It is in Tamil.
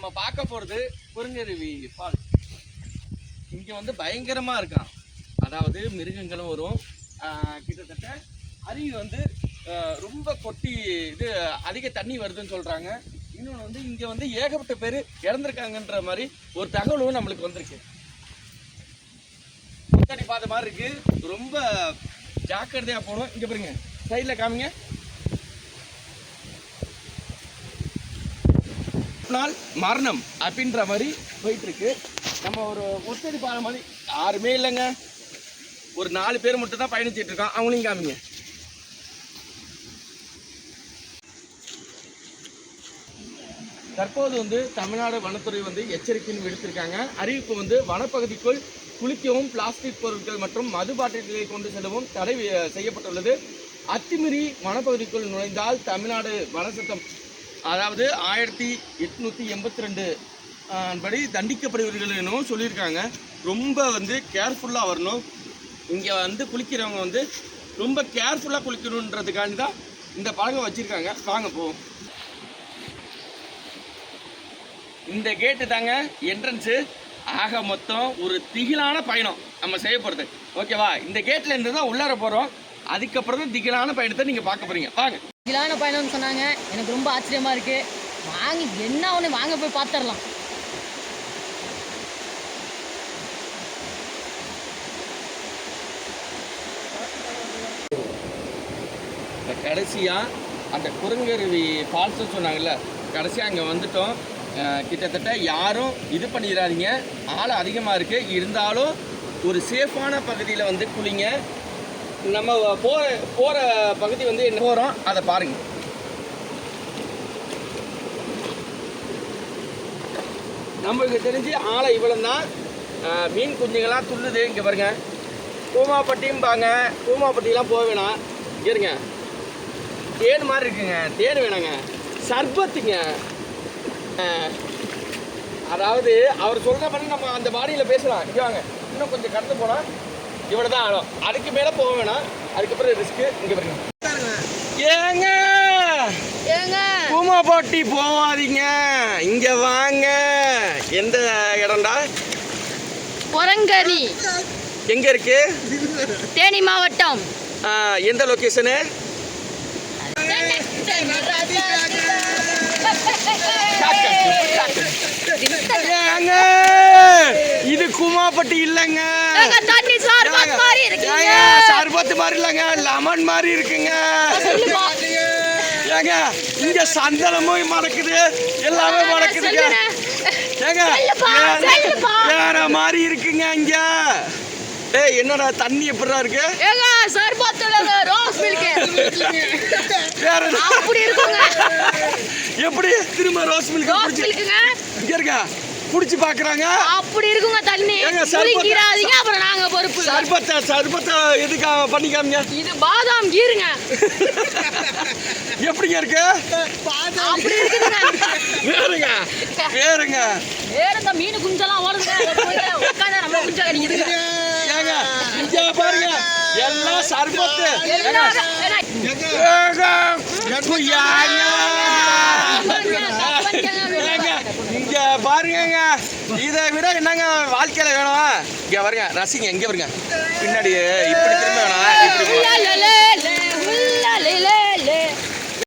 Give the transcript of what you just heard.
நம்ம பார்க்க போகிறது குரங்கருவி ஃபால்ஸ். இங்கே வந்து பயங்கரமாக இருக்கான். அதாவது மிருகங்களும் வரும். கிட்டத்தட்ட அருவி வந்து ரொம்ப கொட்டி இது அதிக தண்ணி வருதுன்னு சொல்கிறாங்க. இன்னொன்று வந்து இங்கே வந்து ஏகப்பட்ட பேர் இறந்துருக்காங்கன்ற மாதிரி ஒரு தகவலும் நம்மளுக்கு வந்திருக்கு. முன்னாடி பார்த்த மாதிரி இருக்குது. ரொம்ப ஜாக்கிரதையாக போகணும். இங்கே பாருங்க, சைடில் காமிங்க. நாள் மரணம் அப்படின்ற மாதிரி போயிட்டு இருக்கு. நம்ம ஒரு ஒத்தடி பாறை மாதிரி யாருமே இல்லைங்க, ஒரு 4 பேர் மட்டும் தான் பயணிச்சுட்டு இருக்கோம். அவங்களையும் காமிங்க. தற்போது வந்து தமிழ்நாடு வனத்துறை வந்து எச்சரிக்கைன்னு விடுத்திருக்காங்க. அறிவிப்பு வந்து வனப்பகுதிக்குள் குளிக்கவும் பிளாஸ்டிக் பொருட்கள் மற்றும் மது பாட்டில்களை கொண்டு செல்லவும் தடை செய்யப்பட்டுள்ளது. அத்துமீறி வனப்பகுதிக்குள் நுழைந்தால் தமிழ்நாடு வனச்சட்டம் அதாவது 1882 படி தண்டிக்கப்படுவீர்கள் எனவும் சொல்லியிருக்காங்க. ரொம்ப வந்து கேர்ஃபுல்லாக வரணும். இங்கே வந்து குளிக்கிறவங்க வந்து ரொம்ப கேர்ஃபுல்லாக குளிக்கணுன்றதுக்காண்டி தான் இந்த பழக்கம் வச்சுருக்காங்க. வாங்க போவோம். இந்த கேட்டு தாங்க என்ட்ரன்ஸு. ஆக மொத்தம் ஒரு திகிலான பயணம் நம்ம செய்ய போகிறது. ஓகேவா? இந்த கேட்டில் இருந்து தான் உள்ளார போகிறோம். அதுக்கப்புறம் தான் திகிலான பயணத்தை நீங்கள் பார்க்க போகிறீங்க. வாங்க. திகிலான பயணம்னு சொன்னாங்க. எனக்கு ரொம்ப ஆச்சரியமாக இருக்குது. வாங்க, என்ன ஒன்று வாங்க போய் பார்த்துடலாம். கடைசியாக அந்த குரங்கருவி ஃபால்ஸ்ன்னு சொன்னாங்கல்ல, கடைசியாக அங்கே வந்துட்டோம். கிட்டத்தட்ட யாரும் இது பண்ணிடாதீங்க, ஆள் அதிகமாக இருக்குது. இருந்தாலும் ஒரு சேஃபான பகுதியில் வந்து குளிங்க. நம்ம போகிற பகுதி வந்து என்ன போகிறோம் அதை பாருங்கள். நம்மளுக்கு தெரிஞ்சு ஆளை இவ்வளோ தான். மீன் குஞ்சுங்களாம் துள்ளுது. இங்கே பாருங்க, கூமாப்பட்டியும்பாங்க. கூமாப்பட்டியெலாம் போக வேணாம். இருங்க, தேன் மாதிரி இருக்குங்க. தேன் வேணாங்க, சர்பத்துங்க. அதாவது அவர் சொல்கிற மாதிரி நம்ம அந்த பாடியில் பேசலாம். இங்கே வாங்க, இன்னும் கொஞ்சம் கடந்து போனால் இவ்வளோ தான் ஆடும். அதுக்கு மேலே போக வேணாம். அதுக்கப்புறம் ரிஸ்க்கு. இங்கே பாருங்க. ஏங்க கூமாப்பட்டி போவாதீங்க, இங்கே வாங்க. எந்த இடம்டா? குரங்கரி எங்கே இருக்கு? தேனி மாவட்டம். எந்த லொக்கேஷனு? இது கூமாப்பட்டி இல்லைங்க. சர்பத்து மாதிரி இல்லைங்க, லெமன் மாதிரி இருக்குங்க. ஏங்க இங்க சந்தனமும் மணக்குது, எல்லாமே மணக்குதுங்க. ஏங்க வேற மாதிரி இருக்குங்க இங்க. ஏய், என்னடா தண்ணி எப்படிடா இருக்கு? ஏங்க சர்பத்துல ரோஸ் மில்க் வேற அப்படி இருக்குங்க. எப்படி திரும்ப ரோஸ் மில்க் இருக்குங்க? இங்க இருக்க குடிச்சு பாக்குறாங்க. அப்படி இருக்குங்க தண்ணி. குடிக்கிறாதீங்க, அப்புறம் நாங்க பொறுப்பு. சர்பத்தை எதுக்கு பண்ணிக்காமீங்க? இது பாதாம் கீருங்க. எப்படிங்க இருக்கு? அப்படி இருக்குங்க. வேறுங்க வேறுங்க வேற மீன் குஞ்செல்லாம் ஓடுங்க. உட்காந்து நம்ம குஞ்சா கடிக்குதுங்க. ஏங்க இங்க பாருங்க, எல்லாம் சர்பத்து. இங்க பாருங்க, இதை விட என்னங்க வாழ்க்கையில வேணும்? இங்க பாருங்க, ரசிங்க. எங்க பாருங்க, பின்னாடி இப்படி திரும்ப வேணாம், இப்படி